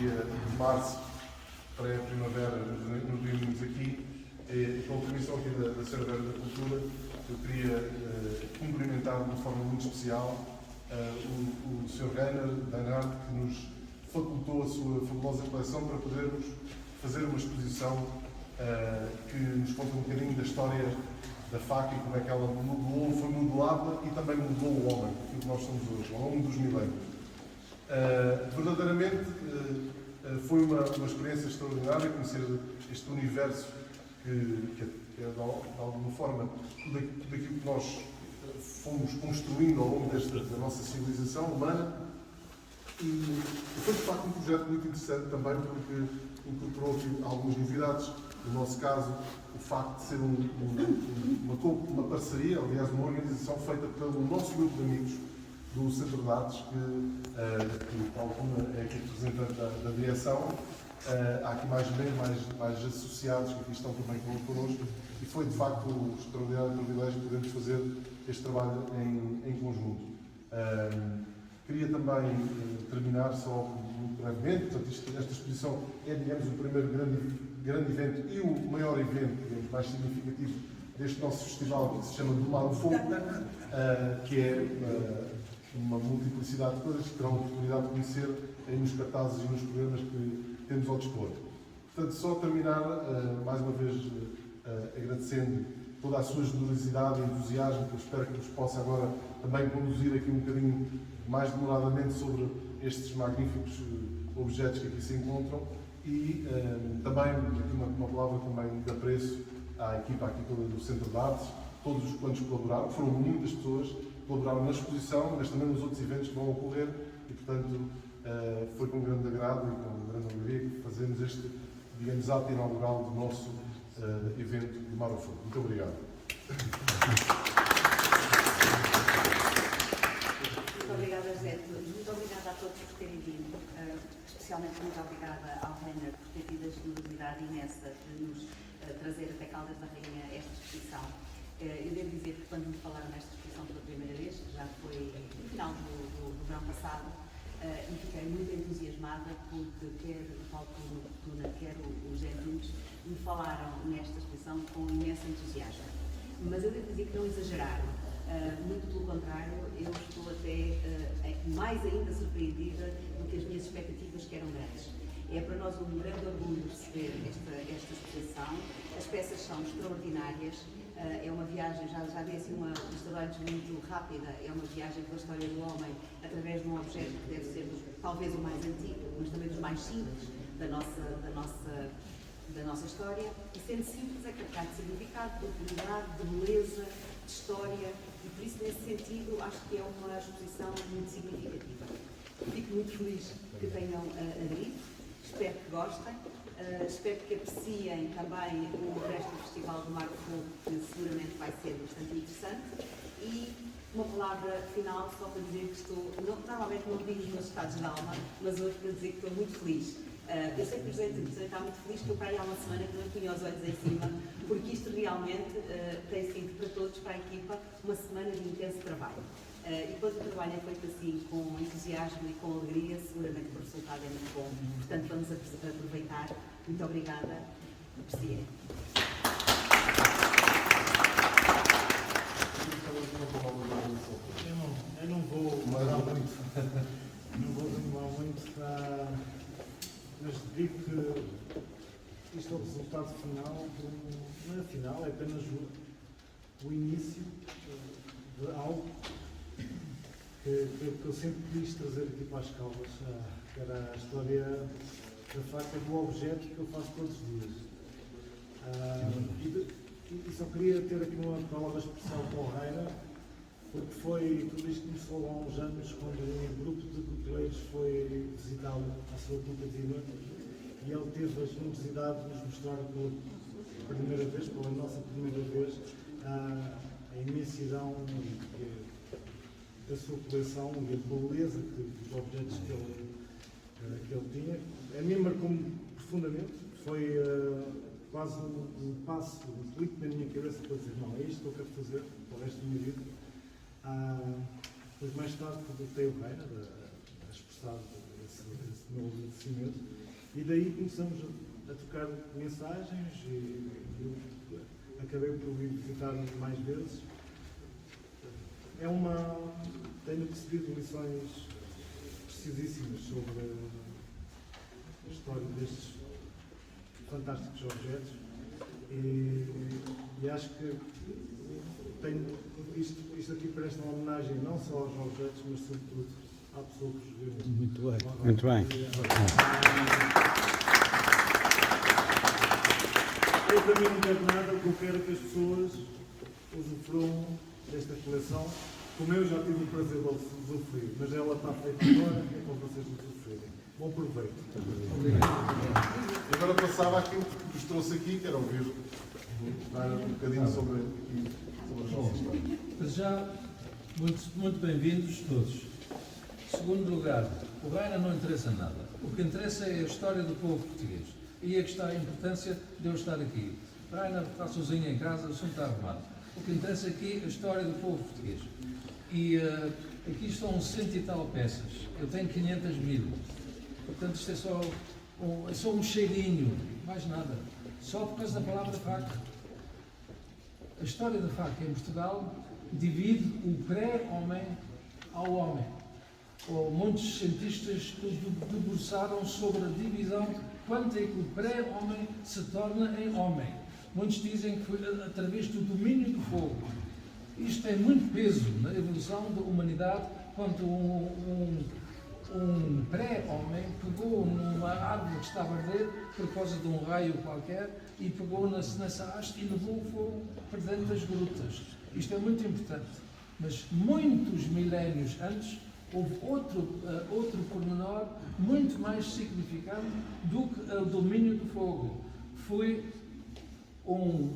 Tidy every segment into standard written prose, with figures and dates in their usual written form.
dia de março, pré-primavera, nos reunimos aqui, e com a permissão aqui da Sra. Vereadora da Cultura, eu queria cumprimentar de uma forma muito especial o Sr. Reiner Danard, que nos facultou a sua fabulosa coleção para podermos fazer uma exposição que nos conta um bocadinho da história da faca e como é que ela mudou, foi modelada e também mudou o homem, aquilo que nós somos hoje, ao longo dos milénios. Verdadeiramente foi uma experiência extraordinária conhecer este universo que é de alguma forma tudo aquilo que nós fomos construindo ao longo da nossa civilização humana, e foi de facto um projeto muito interessante também porque incorporou aqui algumas novidades. No nosso caso, o facto de ser uma parceria, aliás, uma organização feita pelo nosso grupo de amigos do Centro de Artes, que tal como é aqui representante da direção, há aqui mais associados que aqui estão também connosco, e foi de facto um extraordinário privilégio podermos fazer este trabalho em conjunto. Queria também terminar só muito brevemente. Portanto, esta exposição é, digamos, o primeiro grande evento e o maior evento, digamos, mais significativo deste nosso festival, que se chama Do Mar ao Fogo, que é uma multiplicidade de coisas que terão a oportunidade de conhecer aí nos cartazes e nos programas que temos ao dispor. Portanto, só terminar, mais uma vez, agradecendo toda a sua generosidade e entusiasmo, que eu espero que nos possa agora também conduzir aqui um bocadinho mais demoradamente sobre estes magníficos objetos que aqui se encontram, e também aqui uma palavra também de apreço à equipa aqui toda do Centro de Artes, todos os quantos colaboraram, foram muitas pessoas que colaboraram na exposição, mas também nos outros eventos que vão ocorrer, e portanto foi com grande agrado e com grande alegria que fazemos este, digamos, ato inaugural do nosso evento do Mar ao Fogo. Muito obrigado. Muito obrigada, José. Muito obrigada a todos por terem vindo. Especialmente muito obrigada ao Reiner por ter tido a generosidade imensa de nos trazer até Caldas da Rainha esta exposição. Eu devo dizer que quando me falaram nesta exposição pela primeira vez, que já foi no final do verão passado, e fiquei muito entusiasmada porque quer o Paulo Fortuna, quer o José Nunes me falaram nesta exposição com imenso entusiasmo. Mas eu devo dizer que não exageraram. Muito pelo contrário, eu estou até mais ainda surpreendida do que as minhas expectativas, que eram grandes. É para nós um grande orgulho receber esta exposição. As peças são extraordinárias. É uma viagem, já dei assim uma lista de olhos muito rápida, é uma viagem pela história do homem através de um objeto que deve ser talvez o mais antigo, mas também dos mais simples da nossa história, e sendo simples é carregado de significado, de utilidade, de beleza, de história, e por isso, nesse sentido, acho que é uma exposição muito significativa. Fico muito feliz que tenham aderido, espero que gostem. Espero que apreciem também o resto do Festival do Mar ao Fogo, que seguramente vai ser bastante interessante. E uma palavra final, só para dizer que normalmente não digo os meus estados de alma, mas hoje para dizer que estou muito feliz. Eu sei que o Presidente está muito feliz, que eu para aí há uma semana que não punha os olhos em cima, porque isto realmente tem sido para todos, para a equipa, uma semana de intenso trabalho. E quando o trabalho é feito assim, com entusiasmo e com alegria, seguramente o resultado é muito bom. Portanto, vamos aproveitar. Muito obrigada. Apreciem. Eu não vou demorar muito. Não vou demorar muito, mas digo que isto é o resultado final, não é final, é apenas o início de algo que eu sempre quis trazer aqui para as Caldas, que era a história da faca do objeto que eu faço todos os dias. E só queria ter aqui uma palavra especial para o Reiner, porque tudo isto começou há uns anos, quando um grupo de copeleiros foi visitá-lo à sua tentativa, e ele teve a generosidade de nos mostrar pela nossa primeira vez, a imensidão da sua coleção e a beleza dos objetos que ele tinha. A mim marcou-me profundamente, foi quase um passo, um clique na minha cabeça para dizer, não, é isto que eu quero fazer para o resto da minha vida. Depois mais tarde contactei o Reiner a expressar esse esse meu agradecimento. E daí começamos a trocar mensagens e eu acabei por vir visitar mais vezes. Tenho recebido lições precisíssimas sobre a história destes fantásticos objetos e acho que isto aqui presta uma homenagem não só aos objetos, mas sobretudo à pessoa que os viu. Muito bem. Muito bem. Eu para mim não quero nada, o que eu quero é que as pessoas usufruam desta coleção, como eu já tive o prazer de usufruir, mas ela está feita agora, é para vocês usufruírem. Bom proveito. Agora passava aquilo que nos trouxe aqui, que era ouvir dar um bocadinho sobre as nossas histórias. Mas já, muito bem-vindos todos. Segundo lugar, o Rainer não interessa nada. O que interessa é a história do povo português. E é que está a importância de eu estar aqui. Rainer está sozinho em casa, o assunto está arrumado. O que interessa aqui é a história do povo português. E aqui estão 100 e tal peças. Eu tenho 500 mil. Portanto, isto é só um cheirinho, mais nada. Só por causa da palavra faca. A história da faca em Portugal divide o pré-homem ao homem. Muitos cientistas debruçaram sobre a divisão quanto é que o pré-homem se torna em homem. Muitos dizem que foi através do domínio do fogo. Isto tem muito peso na evolução da humanidade, quando um pré-homem pegou numa árvore que estava a arder por causa de um raio qualquer e pegou nessa haste e levou o fogo para dentro das grutas. Isto é muito importante. Mas muitos milénios antes houve outro pormenor muito mais significante do que o domínio do fogo. Foi um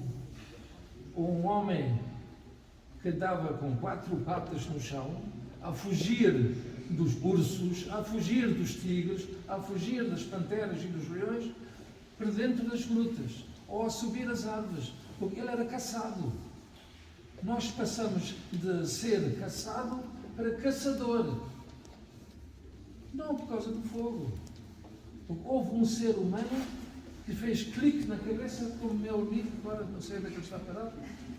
homem que andava com 4 patas no chão, a fugir dos ursos, a fugir dos tigres, a fugir das panteras e dos leões, para dentro das grutas, ou a subir as árvores, porque ele era caçado. Nós passamos de ser caçado para caçador. Não por causa do fogo. Porque houve um ser humano que fez clique na cabeça, como o meu amigo, agora não sei onde é que ele está parado,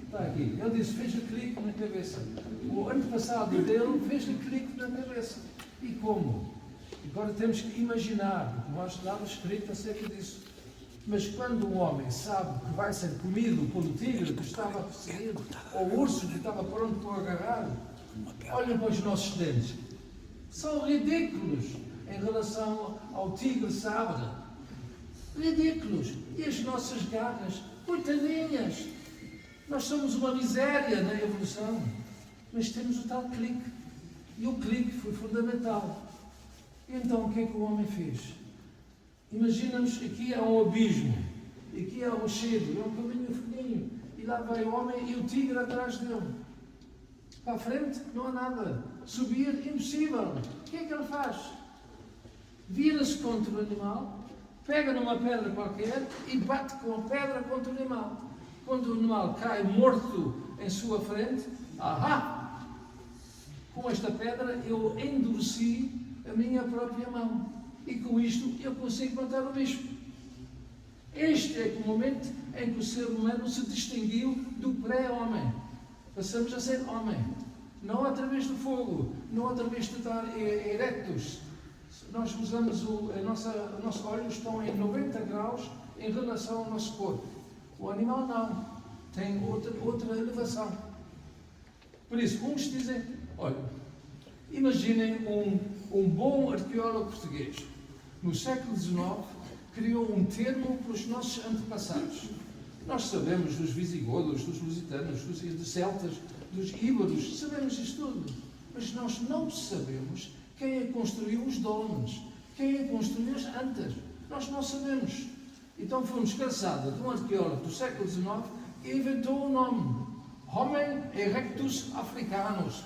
está aqui. Ele disse, fez-lhe clique na cabeça. O ano passado dele fez-lhe clique na cabeça. E como? Agora temos que imaginar, porque nós nada escrito acerca disso. Mas quando um homem sabe que vai ser comido pelo tigre que estava a perseguir, ou o urso que estava pronto para o agarrar, olhem para os nossos dentes. São ridículos em relação ao tigre sabre. Ridículos. E as nossas garras, coitadinhas. Nós somos uma miséria na evolução. Mas temos o tal clique. E o clique foi fundamental. E então o que é que o homem fez? Imagina-nos, aqui há um abismo. Aqui há um cheiro, é um caminho fininho. E lá vai o homem e o tigre atrás dele. Para a frente não há nada. Subir, impossível. O que é que ele faz? Vira-se contra o animal, pega numa pedra qualquer e bate com a pedra contra o animal. Quando o animal cai morto em sua frente, ahá! Com esta pedra eu endureci a minha própria mão. E com isto eu consigo matar o bicho. Este é o momento em que o ser humano se distinguiu do pré-homem. Passamos a ser homem. Não através do fogo, não através de estar erectos. Nós usamos os nossos olhos estão em 90 graus em relação ao nosso corpo. O animal não. Tem outra elevação. Por isso, uns dizem, olha, imaginem um bom arqueólogo português. No século XIX, criou um termo para os nossos antepassados. Nós sabemos dos visigodos, dos lusitanos, dos celtas, dos íberos, sabemos isto tudo. Mas nós não sabemos quem é que construiu os domes, quem é que construiu as antas. Nós não sabemos. Então fomos caçados de um arqueólogo do século XIX que inventou o nome. Homo erectus africanus.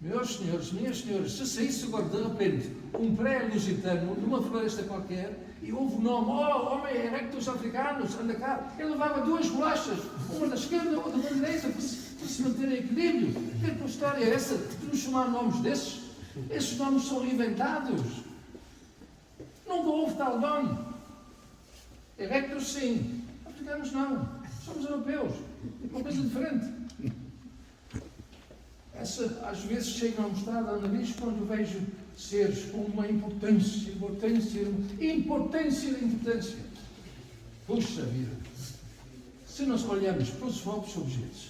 Meus senhores, minhas senhoras, se saísse agora de repente um pré-lusitano numa floresta qualquer e houve o nome, Homo erectus africanus, anda cá, ele levava 2 bolachas, uma da esquerda, outra da direita, para se manter em equilíbrio. Que história é essa de nos chamar nomes desses? Esses nomes são inventados. tal dono. Erectus sim, africanos não. Somos europeus. É uma coisa diferente. Às vezes chega a mostrar ao nariz quando vejo seres com uma importância. Puxa vida! Se nós olharmos para os próprios objetos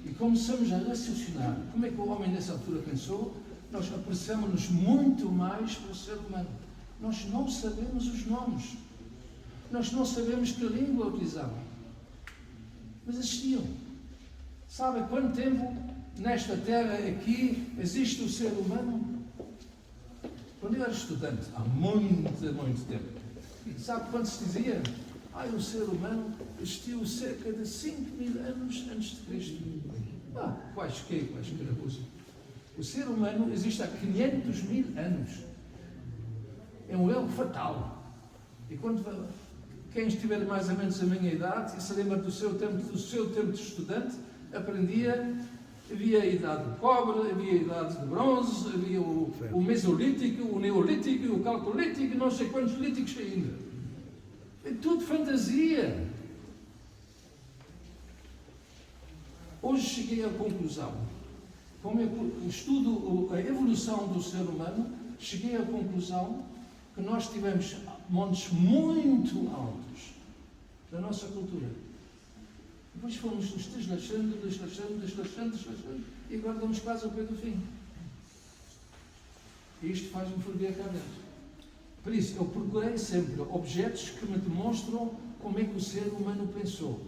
e começamos a raciocinar como é que o homem nessa altura pensou, nós apreciamos-nos muito mais para o ser humano. Nós não sabemos os nomes. Nós não sabemos que língua utilizavam. Mas existiam. Sabe quanto tempo nesta terra aqui existe o ser humano? Quando eu era estudante, há muito tempo, sabe quando se dizia? O ser humano existiu cerca de 5.000 anos antes de Cristo. Quaisquer coisa. O ser humano existe há 500.000 anos. É um erro fatal. E quem estiver mais ou menos a minha idade e se lembra do seu tempo de estudante, aprendia. Havia a idade de cobre, havia a idade de bronze, havia o mesolítico, o neolítico, o calcolítico, não sei quantos líticos ainda. É tudo fantasia. Hoje cheguei à conclusão, como eu estudo a evolução do ser humano, cheguei à conclusão que nós tivemos montes muito altos da nossa cultura. Depois fomos nos deslachando, e agora estamos quase ao pé do fim. E isto faz-me ferver cá dentro. Por isso, eu procurei sempre objetos que me demonstram como é que o ser humano pensou.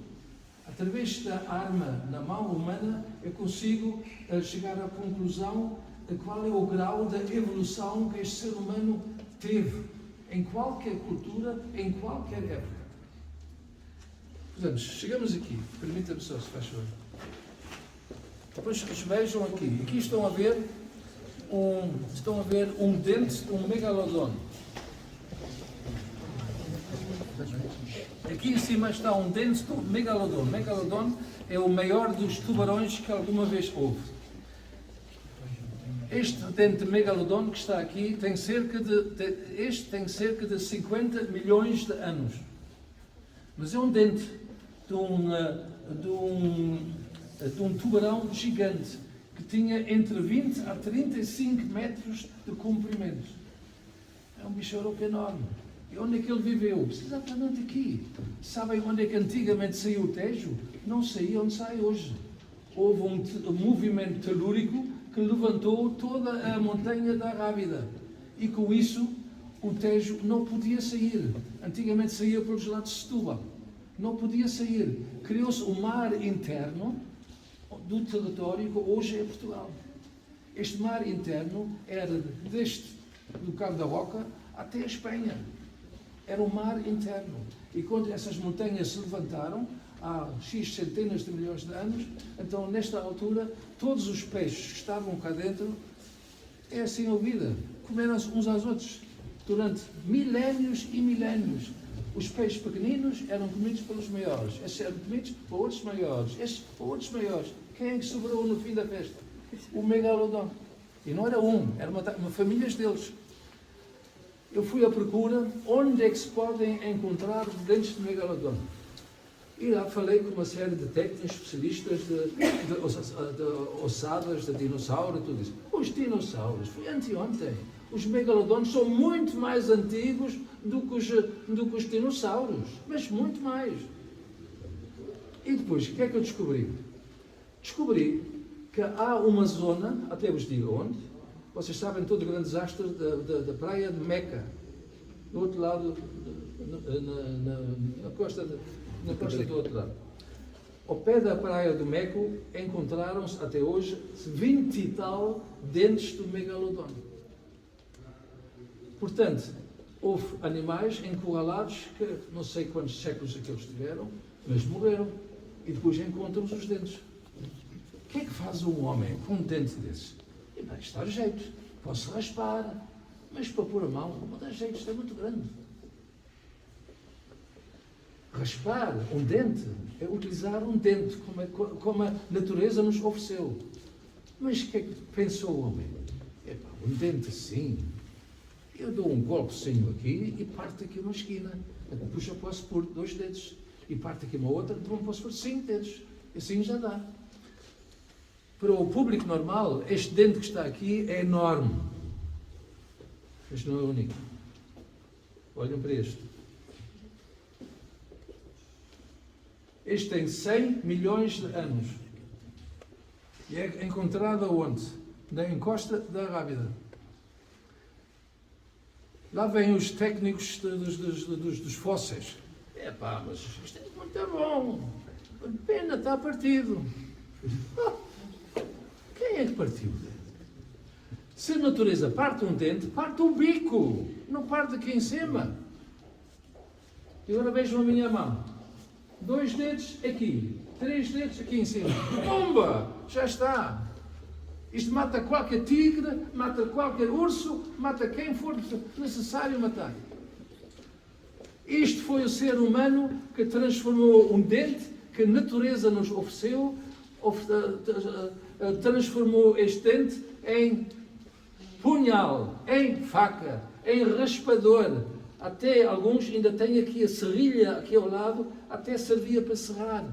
Através da arma na mão humana, eu consigo chegar à conclusão de qual é o grau da evolução que este ser humano teve, em qualquer cultura, em qualquer época. Portanto, chegamos aqui, permita-me só, se faz favor. Depois vejam aqui, estão a ver um dente de um megalodon. Aqui em cima está um dente de um megalodon. Megalodon é o maior dos tubarões que alguma vez houve. Este dente de megalodon que está aqui tem cerca de 50 milhões de anos. Mas é um dente de um tubarão gigante que tinha entre 20 a 35 metros de comprimento. É um bicharoco enorme. E onde é que ele viveu? Exatamente aqui. Sabem onde é que antigamente saiu o Tejo? Não saía onde sai hoje. Houve um movimento telúrico que levantou toda a montanha da Rábida. E com isso o Tejo não podia sair. Antigamente saía pelos lados de Setúbal. Não podia sair. Criou-se o mar interno do território que hoje é Portugal. Este mar interno era do Cabo da Roca até a Espanha. Era o mar interno. E quando essas montanhas se levantaram, há X centenas de milhões de anos, então nesta altura, todos os peixes que estavam cá dentro, é assim a vida, comeram-se uns aos outros, durante milénios e milénios. Os peixes pequeninos eram comidos pelos maiores, esses eram comidos por outros maiores, esses por outros maiores. Quem é que sobrou no fim da festa? O megalodon. E não era era uma família deles. Eu fui à procura onde é que se podem encontrar dentes de megalodon. E lá falei com uma série de técnicos especialistas de ossadas, de dinossauro e tudo isso. Os dinossauros, foi anteontem. Os megalodons são muito mais antigos do que os dinossauros, mas muito mais. E depois, o que é que eu descobri? Descobri que há uma zona, até vos digo onde, vocês sabem todo o grande desastre da praia de Meca, do outro lado, na costa do outro lado. Ao pé da praia do Meco encontraram-se até hoje 20 e tal dentes do megalodon. Portanto, houve animais encurralados que não sei quantos séculos é que eles tiveram, mas morreram. E depois encontram-se os dentes. O que é que faz um homem com um dente desses? E bem, está a jeito. Posso raspar, mas para pôr a mão, não dá jeito, isto é muito grande. Raspar um dente é utilizar um dente, como a natureza nos ofereceu. Mas o que é que pensou o homem? Um dente assim. Eu dou um golpezinho aqui e parto aqui uma esquina. Depois eu posso pôr 2 dedos. E parto aqui uma outra, então posso pôr 5 dedos. Assim já dá. Para o público normal, este dente que está aqui é enorme. Mas não é o único. Olhem para este. Este tem 100 milhões de anos. E é encontrado aonde? Na encosta da Rábida. Lá vêm os técnicos dos fósseis. Epá, mas isto é muito bom. Pena, está partido. Quem é que partiu o dente? Se a natureza parte um dente, parte o bico. Não parte aqui em cima. E agora vejam a minha mão. 2 dedos aqui. 3 dedos aqui em cima. Pumba! Já está. Isto mata qualquer tigre, mata qualquer urso, mata quem for necessário matar. Isto foi o ser humano que transformou um dente que a natureza nos ofereceu, transformou este dente em punhal, em faca, em raspador. Até alguns ainda têm aqui a serrilha aqui ao lado, até servia para serrar.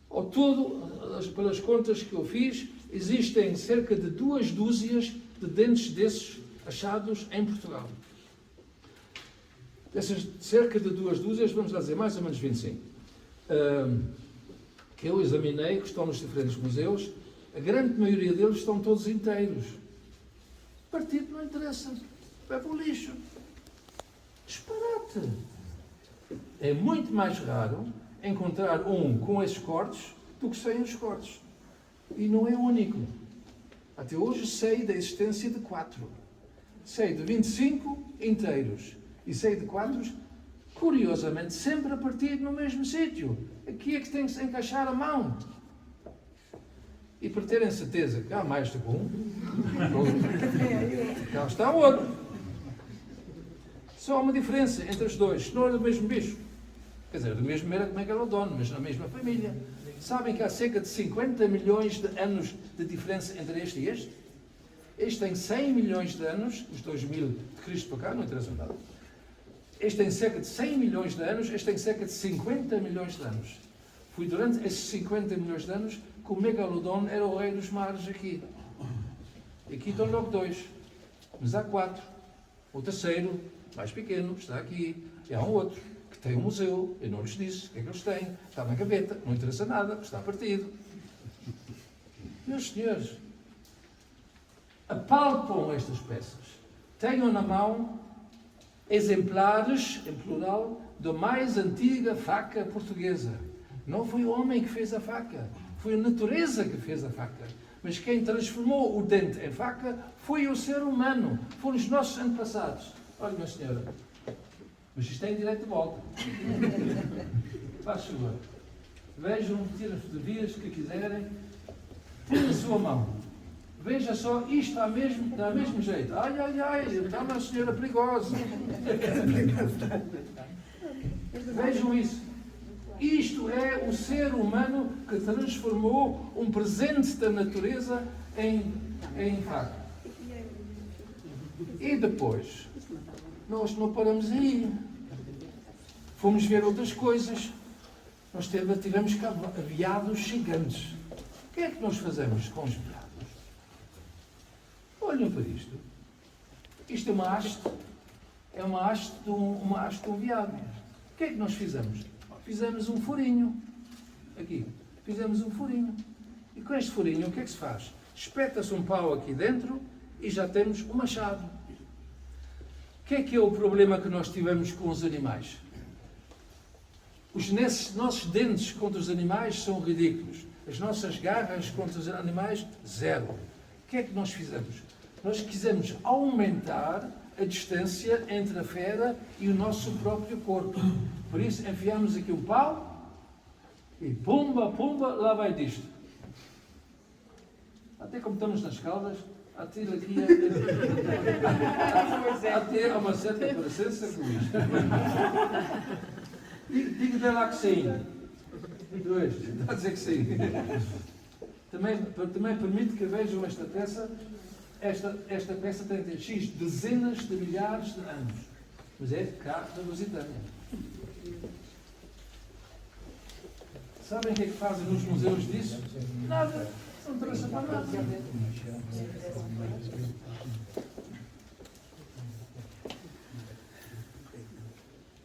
Ao todo, pelas contas que eu fiz, existem cerca de 2 dúzias de dentes desses achados em Portugal. Dessas cerca de 2 dúzias, vamos lá dizer, mais ou menos 25, que eu examinei, que estão nos diferentes museus, a grande maioria deles estão todos inteiros. Partido não interessa, vai para o lixo. Disparate! É muito mais raro encontrar um com esses cortes do que sem os cortes. E não é o único. Até hoje sei da existência de 4. Sei de 25 inteiros. E sei de 4, curiosamente, sempre a partir no mesmo sítio. Aqui é que tem que se encaixar a mão. E para terem certeza que há mais do que um, cá está o outro. Só há uma diferença entre os dois. Não é do mesmo bicho. Quer dizer, do mesmo megalodon, mas na mesma família. Sabem que há cerca de 50 milhões de anos de diferença entre este e este? Este tem 100 milhões de anos, os 2000 de Cristo para cá, não interessa nada. Este tem cerca de 100 milhões de anos, este tem cerca de 50 milhões de anos. Foi durante esses 50 milhões de anos que o megalodon era o rei dos mares aqui. E aqui estão logo 2. Mas há 4. O terceiro, mais pequeno, está aqui. E há um outro, que tem um museu. Eu não lhes disse o que é que eles têm. Está na gaveta, não interessa nada, está partido. Meus senhores, apalpam estas peças. Tenham na mão exemplares, em plural, da mais antiga faca portuguesa. Não foi o homem que fez a faca, foi a natureza que fez a faca. Mas quem transformou o dente em faca foi o ser humano, foram os nossos antepassados. Olha, minha senhora, mas isto tem direito de volta. Faz favor. Vejam, tirem fotografias que quiserem, põe a sua mão. Veja só, isto dá mesmo jeito. Ai, ai, ai, está uma senhora perigosa. Vejam isso. Isto é o ser humano que transformou um presente da natureza em faca. E depois, nós não paramos aí. Fomos ver outras coisas. Nós tivemos veados gigantes. O que é que nós fazemos com os veados? Olhem para isto. Isto é uma haste. É uma haste de um veado. O que é que nós fizemos? Fizemos um furinho. Aqui. Fizemos um furinho. E com este furinho, o que é que se faz? Espeta-se um pau aqui dentro e já temos um machado. O que é o problema que nós tivemos com os animais? Os nossos dentes contra os animais são ridículos. As nossas garras contra os animais, zero. O que é que nós fizemos? Nós quisemos aumentar a distância entre a fera e o nosso próprio corpo. Por isso, enfiamos aqui um pau e pumba, pumba, lá vai disto. Até como estamos nas Caldas, até aqui até há uma certa parecença com isto. Digo de lá que sim. Dois, está a dizer que sim. Também permite que vejam esta peça esta peça tem X dezenas de milhares de anos, mas é cá da Lusitânia. Sabem o que é que fazem nos museus disso? Nada, não interessa para nada.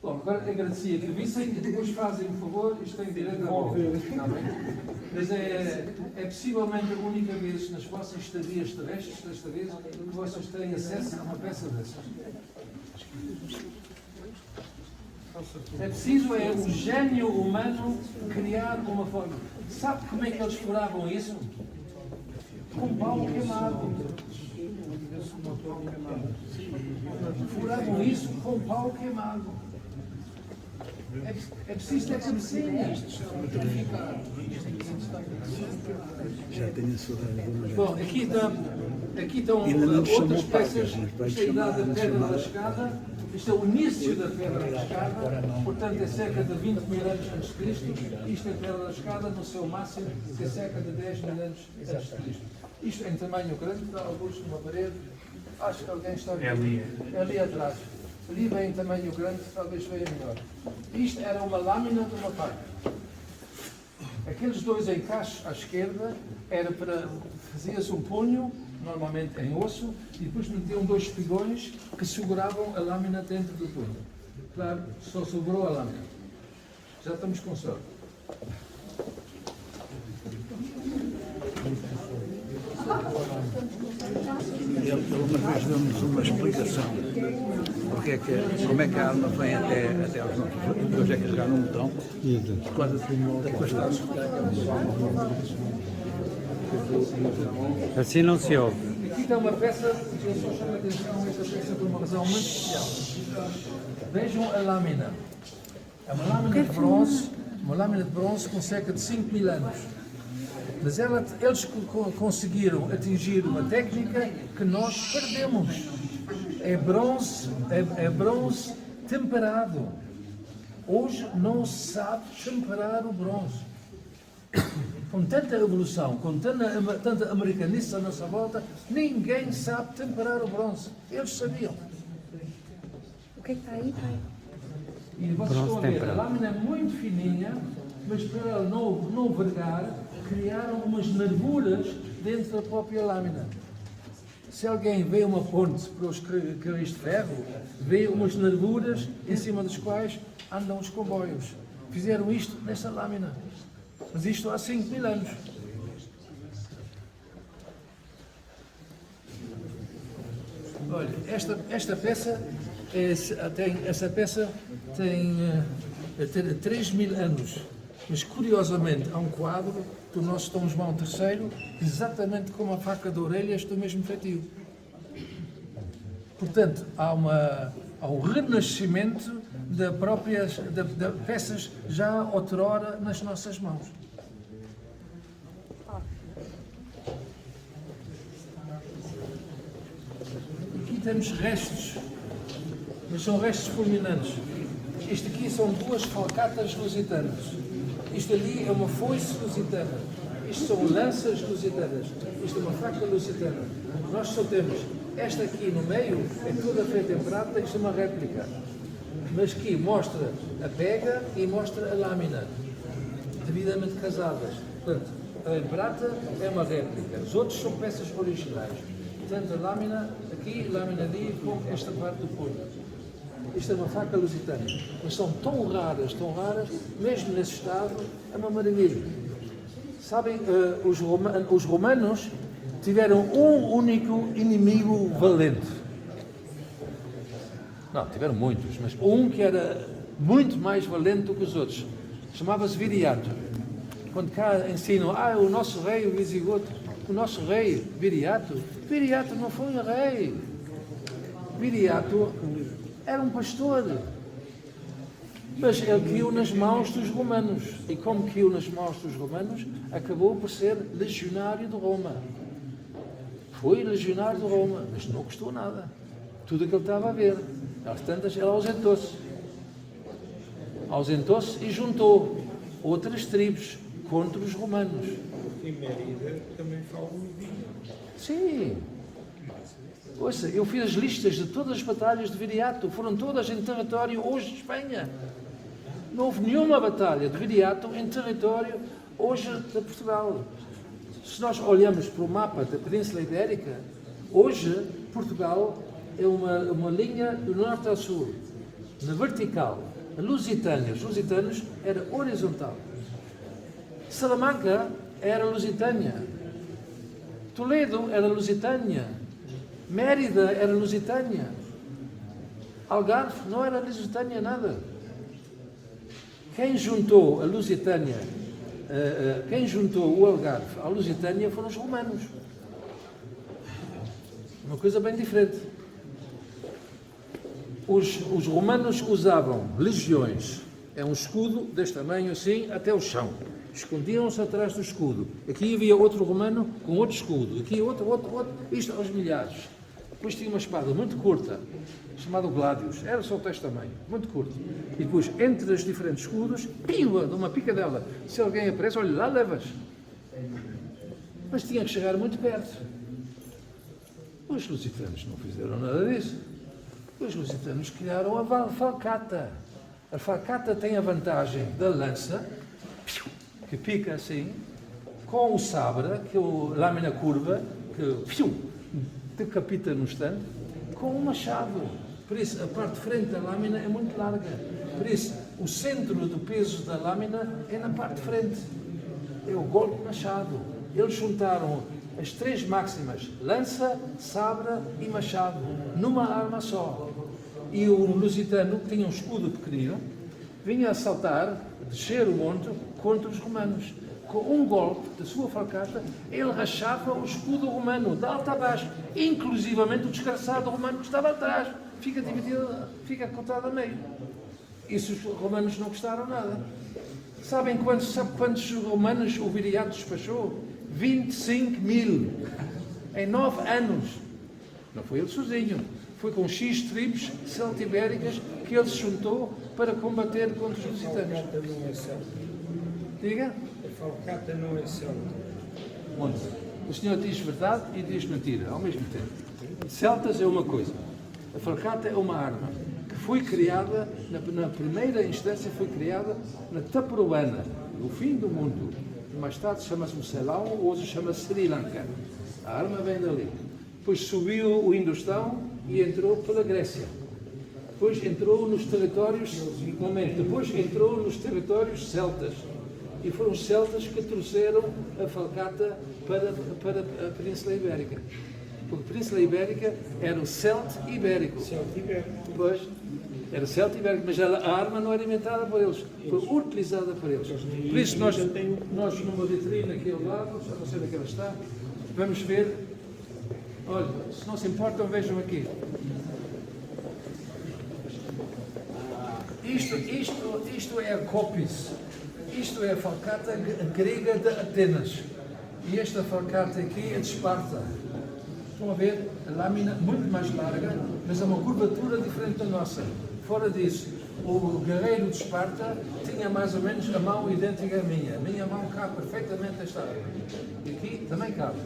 Bom, agora agradecia que vissem e depois fazem, por favor, isto tem direito a volta. Está bem? Mas é possivelmente a única vez nas vossas estadias terrestres, desta vez, que vocês têm acesso a uma peça dessas. É preciso, é o gênio humano criar uma forma. Sabe como é que eles furavam isso? Com pau queimado. Furavam isso com pau queimado. É preciso ter cabecinha. Já tenho a saudade. Bom, aqui estão outras peças. Isto é a idade da Pedra da Escada. Isto é o início da Pedra da Escada. Portanto, é cerca de 20 mil anos antes de Cristo. Isto é a Pedra da Escada no seu máximo, que é cerca de 10 mil anos antes de Cristo. Isto é em tamanho grande, está alguns numa parede. Acho que alguém está aqui. É ali atrás. Ali vem em tamanho grande, talvez veja melhor. Isto era uma lâmina de uma faca. Aqueles dois encaixes à esquerda era para fazias um punho, normalmente em osso, e depois metiam dois espigões que seguravam a lâmina dentro do punho. Claro, só sobrou a lâmina. Já estamos com sorte. Ele uma vez deu-nos uma explicação como é que a arma vem até aos nossos. Depois é carregar num botão por causa da questão. Assim não se ouve. Aqui está uma peça, eu só chamo a atenção a esta peça por uma razão muito especial. Vejam a lâmina. É uma lâmina de bronze com cerca de 5 mil anos. Mas eles conseguiram atingir uma técnica que nós perdemos. É bronze temperado. Hoje não se sabe temperar o bronze. Com tanta evolução, com tanta americanice à nossa volta, ninguém sabe temperar o bronze. Eles sabiam. O que é que está aí, pai? E vocês estão a ver, a lâmina é muito fininha, mas para ela não vergar, criaram umas nervuras dentro da própria lâmina. Se alguém vê uma ponte para os carris de ferro, vê umas nervuras em cima das quais andam os comboios. Fizeram isto nesta lâmina. Mas isto há 5 mil anos. Olha, esta peça tem 3 mil anos. Mas, curiosamente, há um quadro do nosso Dom João III, exatamente como a faca de orelhas do mesmo feitio. Portanto, há um renascimento de peças já outrora nas nossas mãos. Aqui temos restos, mas são restos fulminantes. Isto aqui são duas falcatas lusitanas. Isto ali é uma foice lusitana. Isto são lanças lusitanas. Isto é uma faca lusitana. Nós só temos esta aqui no meio, é toda feita em prata, isto é uma réplica. Mas aqui mostra a pega e mostra a lâmina, devidamente casadas. Portanto, a em prata é uma réplica. Os outros são peças originais. Tanto a lâmina aqui, lâmina ali, como esta parte do punho. Isto é uma faca lusitana, mas são tão raras, mesmo nesse estado, é uma maravilha. Sabem, os romanos tiveram um único inimigo valente. Não, tiveram muitos, mas um que era muito mais valente do que os outros. Chamava-se Viriato. Quando cá ensinam, o nosso rei, o Visigodo, o nosso rei, Viriato não foi um rei. Viriato era um pastor, mas ele caiu nas mãos dos romanos, e como caiu nas mãos dos romanos, acabou por ser legionário de Roma. Foi legionário de Roma, mas não custou nada. Tudo aquilo estava a ver. Às tantas, ele ausentou-se e juntou outras tribos contra os romanos. Em Mérida também falam vinho. Sim, Ouça, eu fiz as listas de todas as batalhas de Viriato, foram todas em território hoje de Espanha. Não houve nenhuma batalha de Viriato em território hoje de Portugal. Se nós olhamos para o mapa da Península Ibérica, hoje Portugal é uma linha do norte ao sul, na vertical. A Lusitânia, os lusitanos, era horizontal. Salamanca era Lusitânia. Toledo era Lusitânia. Mérida era Lusitânia. Algarve não era Lusitânia nada. Quem juntou a Lusitânia, quem juntou o Algarve à Lusitânia foram os romanos. Uma coisa bem diferente. Os romanos usavam legiões. É um escudo deste tamanho assim até o chão. Escondiam-se atrás do escudo. Aqui havia outro romano com outro escudo. Aqui outro. Isto aos milhares. Depois tinha uma espada muito curta, chamada Gladius. Era só deste tamanho, muito curto. E depois, entre os diferentes escudos, pimba, de uma picadela. Se alguém aparece, olha lá, levas. Mas tinha que chegar muito perto. Os lusitanos não fizeram nada disso. Os lusitanos criaram a falcata. A falcata tem a vantagem da lança, que pica assim, com o sabre, que é a lâmina curva, que decapita no instante, com um machado. Por isso, a parte de frente da lâmina é muito larga. Por isso, o centro do peso da lâmina é na parte de frente. É o golpe machado. Eles juntaram as três máximas, lança, sabre e machado, numa arma só. E o lusitano, que tinha um escudo pequenino, vinha a saltar, descer o monte contra os romanos. Com um golpe da sua falcata, ele rachava o escudo romano, de alto a baixo, inclusivamente o desgraçado romano que estava atrás. Fica dividido, fica cortado a meio. Isso os romanos não gostaram nada. Sabe quantos romanos o Viriato despachou? 25.000 em 9 anos. Não foi ele sozinho. Foi com X tribos celtibéricas que ele se juntou para combater contra os lusitanos. A falcata não é celta. Diga? A falcata não é celta. Onde? O senhor diz verdade e diz mentira ao mesmo tempo. Celtas é uma coisa. A falcata é uma arma que foi criada, na primeira instância foi criada na Taprobana, no fim do mundo. Mais tarde chama-se o Ceylão, hoje chama-se Sri Lanka. A arma vem dali. Depois subiu o Indostão e entrou pela Grécia. Depois entrou nos territórios, depois entrou nos territórios celtas. E foram os celtas que trouxeram a falcata para a Península Ibérica. Porque a Península Ibérica era o celte ibérico. Pois, era celte ibérico, mas a arma não era inventada por eles, foi utilizada por eles. Por isso nós numa vitrine aqui ao lado, já não sei onde é que ela está, vamos ver. Olha, se não se importam, vejam aqui. Isto é a copis. Isto é a falcata grega de Atenas. E esta falcata aqui é de Esparta. Estão a ver? A lâmina muito mais larga, mas é uma curvatura diferente da nossa. Fora disso, o guerreiro de Esparta tinha mais ou menos a mão idêntica à minha. A minha mão cabe perfeitamente esta arma. E aqui também cabe.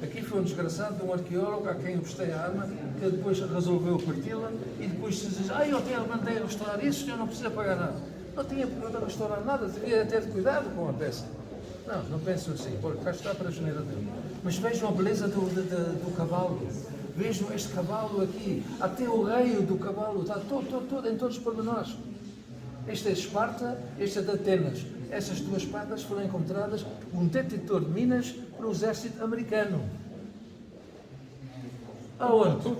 Aqui foi um desgraçado de um arqueólogo a quem emprestei a arma, que depois resolveu parti-la e depois se diz, eu mandei a restaurar isso, o senhor não precisa pagar nada. Não tinha para restaurar nada, devia ter cuidado com a peça. Não penso assim, porque cá está para a geneira dele. Mas vejam a beleza do cavalo. Vejam este cavalo aqui, até o reio do cavalo, está todo em todos os pormenores. Este é de Esparta, este é de Atenas. Essas duas espadas foram encontradas num detetor de minas para o exército americano. Aonde?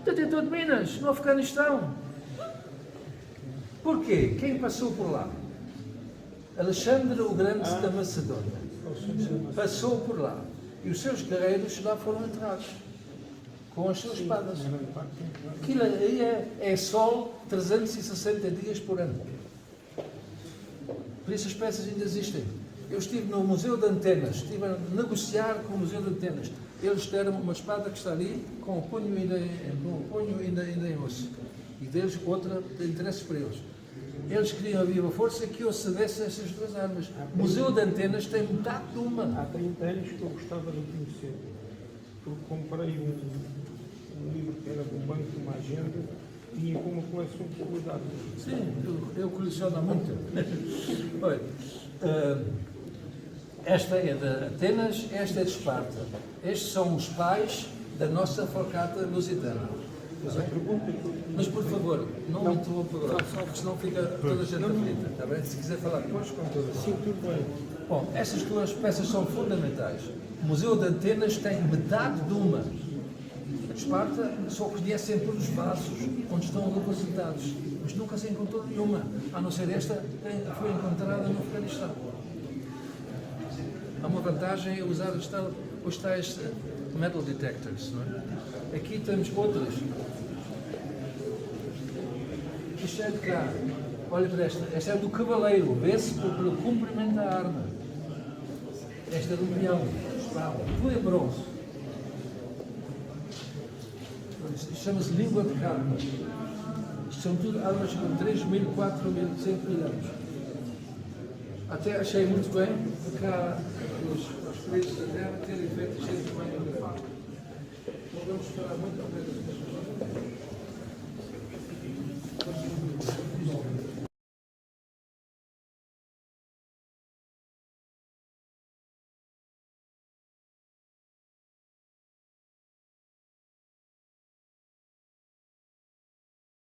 Detetor de minas, no Afeganistão. Porquê? Quem passou por lá? Alexandre o Grande da Macedónia. Passou por lá. E os seus guerreiros lá foram enterrados. Com as suas espadas. Aquilo aí é sol 360 dias por ano. Por isso as peças ainda existem. Eu estive no Museu de Antenas, estive a negociar com o Museu de Antenas. Eles deram uma espada que está ali, com o punho ainda em osso. E deles outra de interesse para eles. Eles queriam a viva força que eu cedesse essas duas armas. O Museu de Antenas tem metade de uma. Há 30 anos que eu gostava de conhecer. porque comprei um livro que era do banco, uma agenda, tinha com uma coleção de qualidade. Sim, eu coleciono há muito. Olha, esta é de Atenas, esta é de Esparta. Estes são os pais da nossa Forcata lusitana. Mas a pergunta Mas, por favor, não me interrompa agora, porque senão fica toda a gente aflita, está bem? Se quiser falar depois, com toda a sim, tudo bem. Bom, essas duas peças são fundamentais. O Museu de Atenas tem metade de uma. A de Esparta só conhecem por os vasos onde estão representados, mas nunca se encontrou nenhuma, a não ser esta que foi encontrada no Afeganistão. Há uma vantagem em usar os tais metal detectors, não é? Aqui temos outras. Isto é de cá. Olha para esta. Esta é do cavaleiro. Vê-se pelo comprimento da arma. Esta é do leão. Espada. Tudo é bronze. Isto chama-se língua de carne. Isto são tudo armas com 3.000, 4.000, 5.000 anos. Até achei muito bem porque há os preços da terra terem feito cheio de banho de fato. Não vamos falar muito ao pé das pessoas.